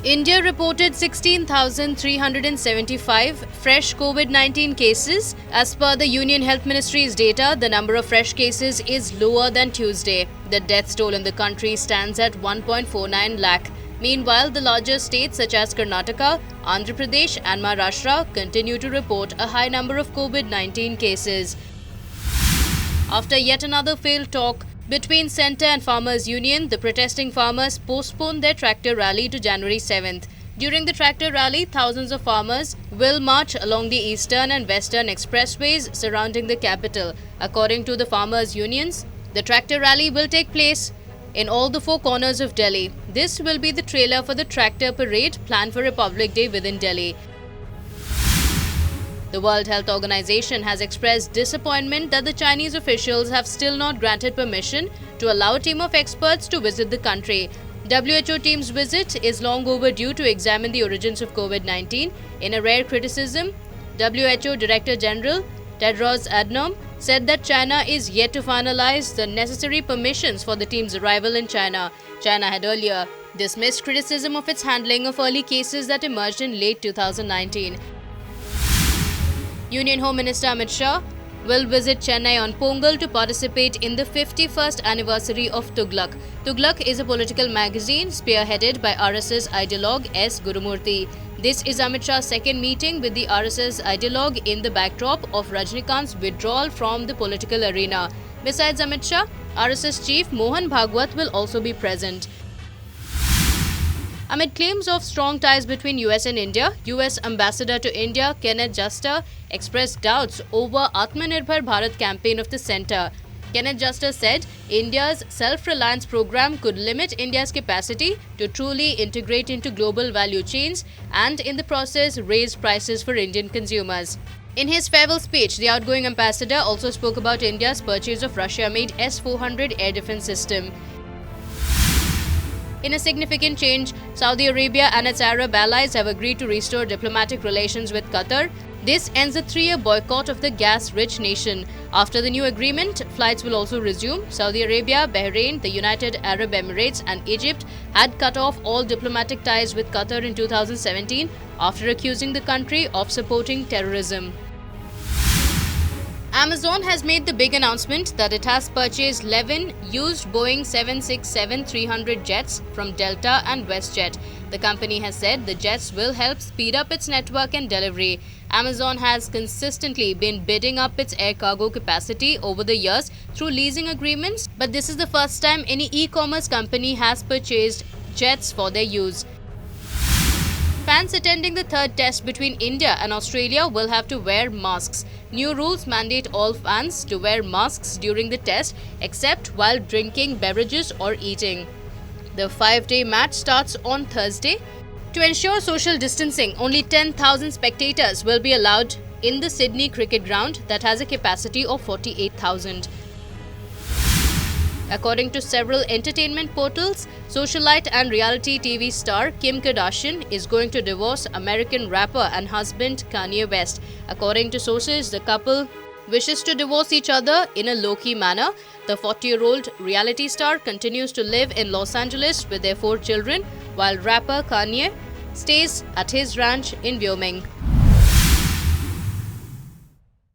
India reported 16,375 fresh COVID-19 cases. As per the Union Health Ministry's data, the number of fresh cases is lower than Tuesday. The death toll in the country stands at 1.49 lakh. Meanwhile, the larger states such as Karnataka, Andhra Pradesh and Maharashtra continue to report a high number of COVID-19 cases. After yet another failed talk between Centre and Farmers Union, the protesting farmers postponed their tractor rally to January 7th. During the tractor rally, thousands of farmers will march along the eastern and western expressways surrounding the capital. According to the farmers' unions, the tractor rally will take place in all the four corners of Delhi. This will be the trailer for the tractor parade planned for Republic Day within Delhi. The World Health Organization has expressed disappointment that the Chinese officials have still not granted permission to allow a team of experts to visit the country. WHO team's visit is long overdue to examine the origins of COVID-19. In a rare criticism, WHO Director General Tedros Adhanom said that China is yet to finalize the necessary permissions for the team's arrival in China. China had earlier dismissed criticism of its handling of early cases that emerged in late 2019. Union Home Minister Amit Shah will visit Chennai on Pongal to participate in the 51st anniversary of Tughlaq. Tughlaq is a political magazine spearheaded by RSS ideologue S. Gurumurthy. This is Amit Shah's second meeting with the RSS ideologue in the backdrop of Rajnikant's withdrawal from the political arena. Besides Amit Shah, RSS chief Mohan Bhagwat will also be present. Amid claims of strong ties between US and India, US Ambassador to India Kenneth Juster expressed doubts over Atmanirbhar Bharat campaign of the centre. Kenneth Juster said India's self-reliance program could limit India's capacity to truly integrate into global value chains and in the process raise prices for Indian consumers. In his farewell speech, the outgoing ambassador also spoke about India's purchase of Russia-made S-400 air defense system. In a significant change, Saudi Arabia and its Arab allies have agreed to restore diplomatic relations with Qatar. This ends a 3-year boycott of the gas-rich nation. After the new agreement, flights will also resume. Saudi Arabia, Bahrain, the United Arab Emirates and Egypt had cut off all diplomatic ties with Qatar in 2017 after accusing the country of supporting terrorism. Amazon has made the big announcement that it has purchased 11 used Boeing 767-300 jets from Delta and WestJet. The company has said the jets will help speed up its network and delivery. Amazon has consistently been bidding up its air cargo capacity over the years through leasing agreements, but this is the first time any e-commerce company has purchased jets for their use. Fans attending the third test between India and Australia will have to wear masks. New rules mandate all fans to wear masks during the test except while drinking beverages or eating. The 5-day match starts on Thursday. To ensure social distancing, only 10,000 spectators will be allowed in the Sydney cricket ground that has a capacity of 48,000. According to several entertainment portals, socialite and reality TV star Kim Kardashian is going to divorce American rapper and husband Kanye West. According to sources, the couple wishes to divorce each other in a low-key manner. The 40-year-old reality star continues to live in Los Angeles with their 4 children, while rapper Kanye stays at his ranch in Wyoming.